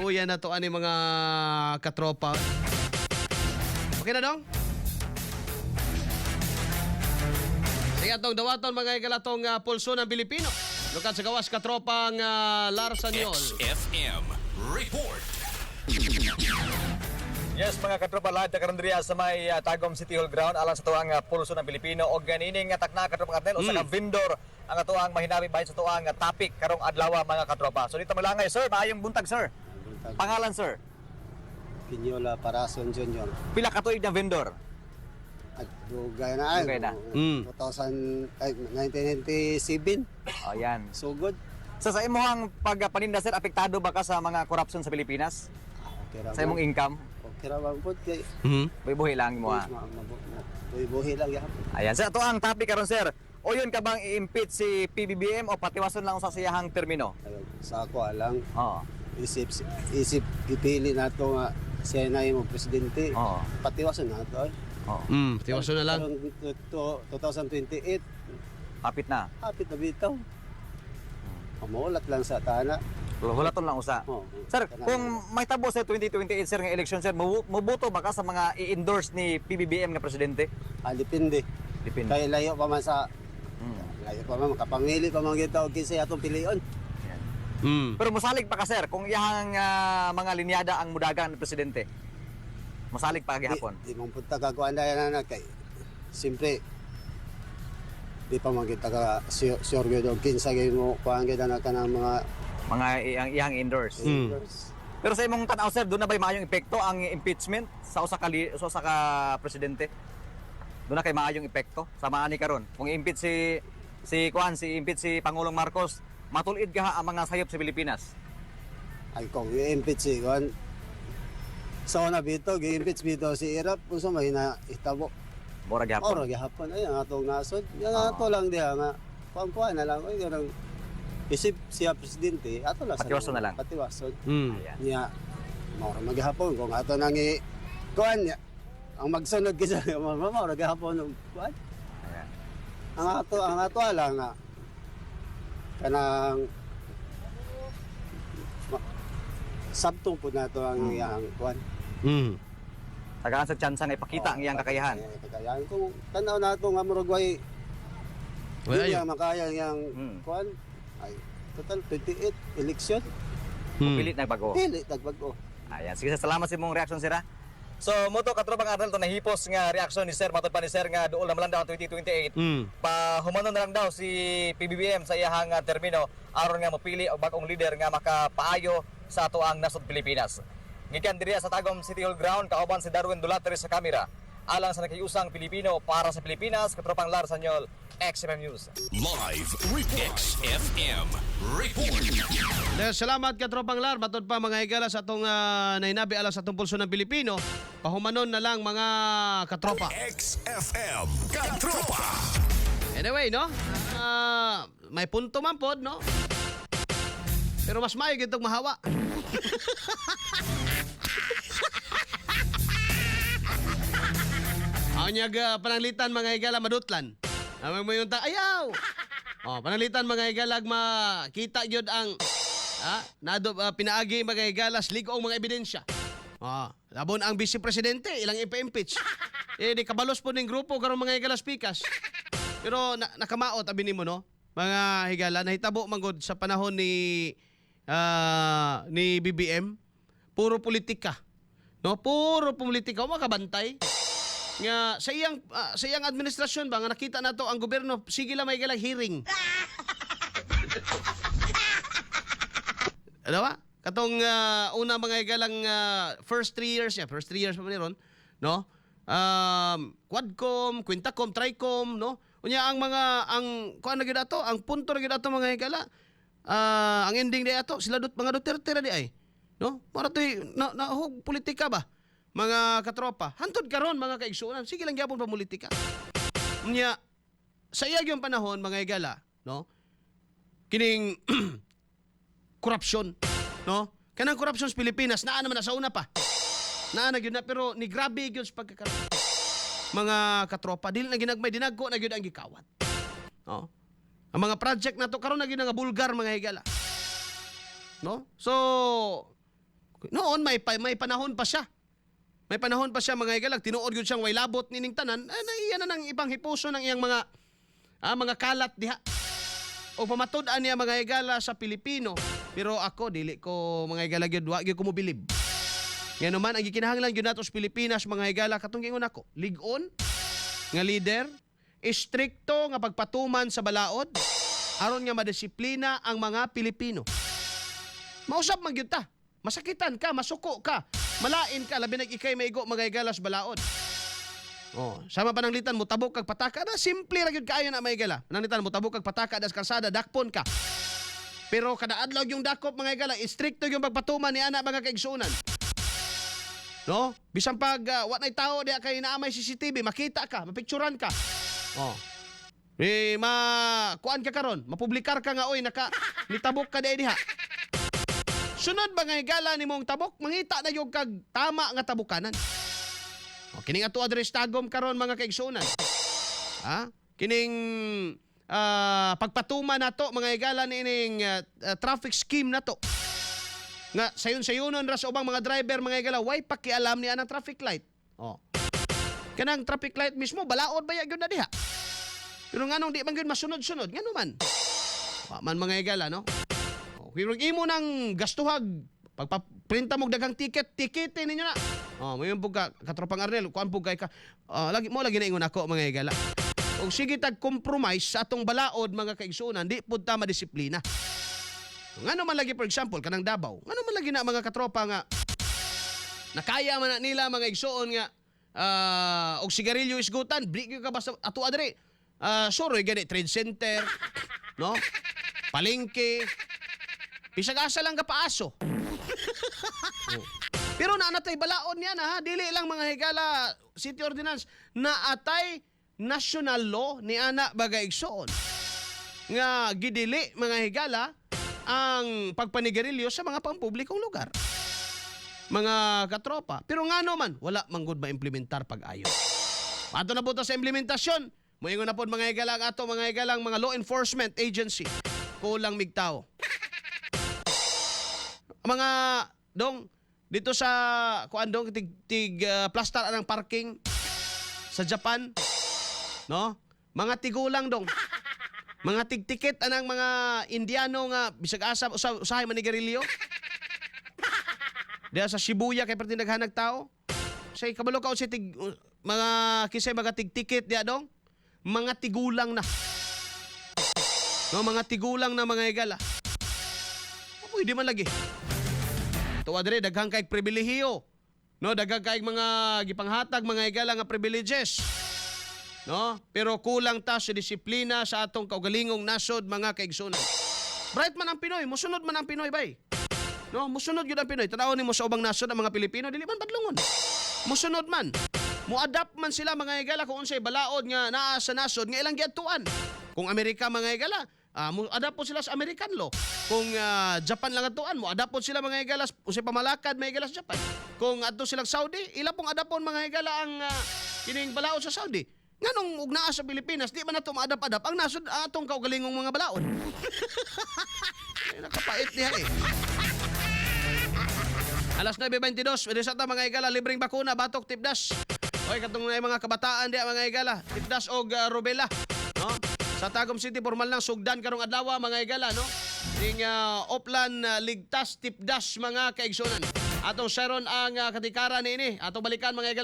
Luuyan na to ani mga katropa. Okay na dong? Sige atong dawaton mga igalatong pulso ng Pilipino. Lukat sa gawas katropang Larsanyol. XFM Report. Yes, mga katropa, lahat na karundriya sa may Tagum City Hall Ground alang sa tuwang pulso ng Pilipino o ganining takna katropa katel o sa vendor ang tuwang mahinabi bahin sa tuwang topic karong adlaw mga katropa. So dito malangay, sir, maayong buntag, sir. Pangalan, sir? Pinyola Parason Junior. Pila ka tuig ng vendor? At dugay na ay. Dugay na. 1997. Oh, yan. So good. Sa imong pagpaninda, sir, apektado ba ka sa mga corruption sa Pilipinas? Okay ra. Sa imong income? Okay ra bang pud kay. Buhi lang mo ha. Buhi lang ya. Ayan, sir, ito ang topic karon, sir. O yun ka bang i-impeach si PBBM o patiwason lang sa siyahang termino? Ayun, sa ako alang Oo. isip ipili nato nga siya na yung presidente. Oo. Patiwason nato ay. Oo. Tiwaso na lang. Karong 2028 Kapit na. hapit na bitaw. Mamulat lang sa tana. Hulaton lang usa. Oo. Sir, kung may tabo sa 2028 sir nga election sir, muboto ba ka sa mga i-endorse ni PBBM nga presidente? Depende. Depende. Kay layo pa man sa layo pa man makapamili pa man kita og kinsa atong pilion. Pero musalig pa ka sir kung iyang mga linyada ang mudagan ng presidente. Musalig pa gihapon. Di mong punta ka kuan na kay simpre di pa man kita ka sure gyud og kinsa gyud mo kuan gyud na kanang mga Mga iyang endorse. Pero sa imong tan-aw sir, doon na ba maayong epekto ang impeachment sa usa ka presidente? Doon na kay maayong epekto sa maani karon. Kung impeach impeach si Pangulong Marcos, matulid ka ang mga sayop sa Pilipinas. ay kung i-impeach si kuan so na bito gi-impeach bito si Irap usa may na itabo. Mura gihapon. Oro gihapon ay ang atong nasod. Yang ato lang diha nga kuan na lang ay ganang isip siya presidente ato lang Patiwason na lang. Patiwason. Ayan. Niya maura maghapon kung ato nang kuan niya ang magsunod kisa maura gihapon og kuan Ayan. ang ato lang nga kanang sabtong po nato ang iyang kuan. Tagaan sa tsansa nga ipakita ang iyang kakayahan. Kakayahan kung tanaw nato nga murag way Wala di yun. niya makaya yang kuan ay total 28 election Pilit na bago. dili tagbago. Ayan, sige sir, salamat sa imong reaction sir ha. So, moto katrobang adal to nahipos nga reaction ni sir matod pa ni sir nga duol na malandaw ang 2028. Pa humanon na lang daw si PBBM sa iyahang termino aron nga mapili og bag-ong leader nga makapaayo sa ato ang nasod Pilipinas. Gikan diri sa Tagum City Hall Ground kauban si Darwin Dulatres sa kamera. Alang sa nakiusang Pilipino para sa Pilipinas, katropang Larsanyol, XFM News. Live Report. XFM Report. Salamat ka tropang Lar. Matod pa mga higala sa atong nainabi alas sa atong pulso ng Pilipino. Pahumanon na lang mga katropa. XFM Katropa. Anyway, no? May punto man pod, no? Pero mas mayo gitong mahawa. Anyag pananglitan mga higala madutlan. Amang mo yung ayaw. Pananglitan mga higalag makita gyud ang pinaagi mga higalas ligong mga ebidensya. Labon ang vice presidente ilang ipa-impeach. Di kabalos po ning grupo karon mga higalas pikas. Pero nakamaot abi nimo no. Mga higala nahitabo manggod sa panahon ni BBM puro politika. No, puro politika makabantay. Nga sa iyang administrasyon ba nga nakita nato ang gobyerno sige lang may galang hearing. Ano ba? Katong una mga galang first 3 years pa man ron, no? Quadcom, Quintacom, Tricom, no? Unya ang kuan na gyud ato, ang punto na gyud ato mga higala. Ang ending di ato sila mga Duterte ra di ay. No? Para toy na politika ba? Mga katropa, hantod karon mga kaigsuonan. Sige lang gyapon pa politika. Unya sa iya gyud panahon mga higala, no? Kining korupsyon, no? Kanang korupsyon sa Pilipinas naa naman na sa una pa. Naa na gyud na pero ni grabe gyud sa pagkakaroon. Mga katropa, dili na ginagmay dinagko na gyud ang gikawat. No? Ang mga project na to karon na gyud nga bulgar mga higala. No? So Noon may panahon pa siya. May panahon pa siya mga higala, tinuod gyud siyang way labot nining tanan, naiya na ng ibang hipuso ng iyang mga kalat diha. O pamatud-an niya mga higala sa Pilipino, pero ako dili ko mga higala gyud wa gyud ko mobilib. Nga naman ang gikinahanglan gyud nato sa Pilipinas mga higala katong gingon ako, lig-on nga leader, istrikto nga pagpatuman sa balaod aron nga madisiplina ang mga Pilipino. Mausap man gyud ta. Masakitan ka, masuko ka, malain ka, labi nag-ikay maigo magaygalas balaod. Oh, sama pananglitan mo tabok kag pataka na simple ra gyud kaayo na maygala. Pananglitan mo tabok kag pataka das kalsada dakpon ka. Pero kada adlaw yung dakop mga higala, istrikto yung pagpatuman ni ana mga kaigsunan. No? Bisan pag wa nay tao diha kay naamay CCTV, makita ka, mapicturan ka. Oh. Kuan ka karon, mapublikar ka nga oy nitabok ka diha. Sunod ba nga higala ni mong tabok, mangita na yung kag tama nga tabukanan. O, kining ato address tagom karon mga kaigsunan. Ha? Kining pagpatuman nato mga higala nining traffic scheme nato. Nga sayon-sayonon ra sa ubang mga driver mga higala, way pakialam niya ng traffic light. O. Kanang traffic light mismo balaod ba gyud na diha. Pero nganong di man gyud masunod-sunod, ngano man. Wa man mga higala no. Pero imo nang gastuhag pagpaprinta mo daghang tikitin ninyo na. Oh, mayon pug ka katropang Arnel, kuan pug kay ka. Lagi na ingon ako mga higala. Og sige tag compromise sa atong balaod mga kaigsunan, di pud ta madisiplina. Ngano man lagi for example kanang Davao. Ngano man lagi na mga katropa nga nakaya man na nila mga igsuon nga og sigarilyo isgutan, brigyo ka basta ato adre. Soroy gani trade center, no? Palengke. Pisag-asa lang ka paaso. Oh. Pero naatay balaod niya na ha, dili lang mga higala city ordinance, naatay national law ni ana bagay igsoon. Nga gidili mga higala ang pagpanigarilyo sa mga pampublikong lugar. Mga katropa. Pero ngano man, wala manggod ma-implementar pag-ayo. Ato na po sa implementasyon. Moingon na po mga higala ato mga higalang mga law enforcement agency. Kulang migtao. Mga dong dito sa kuan dong plaster ang parking sa Japan, no? Mga tigulang dong. Mga tigtikit anang mga Indiano nga bisag asa usahay manigarilyo. Diya sa Shibuya kay perti naghanag tao. Say kabalo ka si mga kisay mga tigtikit diya dong. Mga tigulang na. No, mga tigulang na mga higala. Uy, di man lagi. Tuwa dire daghang kay pribilehiyo. No, daghang kay mga gipanghatag mga higala nga privileges. No? Pero kulang ta sa disiplina sa atong kaugalingong nasod mga kaigsunan. Bright man ang Pinoy, musunod man ang Pinoy bay. No, musunod gyud ang Pinoy. Tanaw nimo sa ubang nasod ang mga Pilipino dili man badlongon. Musunod man. Mo-adapt man sila mga higala kung unsay balaod nga naa sa nasod nga ilang giadtuan. Kung Amerika mga higala, mo-adapt po sila sa American law. Kung Japan lang atuan, mo-adapt po sila mga higala unsay pamalakad mga higala sa Japan. Kung adto sila Saudi, ila pong adapon mga higala ang kining balaod sa Saudi. Nganong ug naa sa Pilipinas, di man nato maadap-adap ang nasod atong kaugalingong mga balaod. Nakapait diha eh. Alas 9:22, pwede sa ta mga higala, libreng bakuna, batok, tipdas. Oy, katong mga kabataan diha mga higala, tipdas og rubella, no? Sa Tagum City formal nang sugdan karong adlaw mga higala, no? Ning Oplan ligtas tipdas mga kaigsunan. Atong sharon ang katikaran niini. Atong balikan mga higala.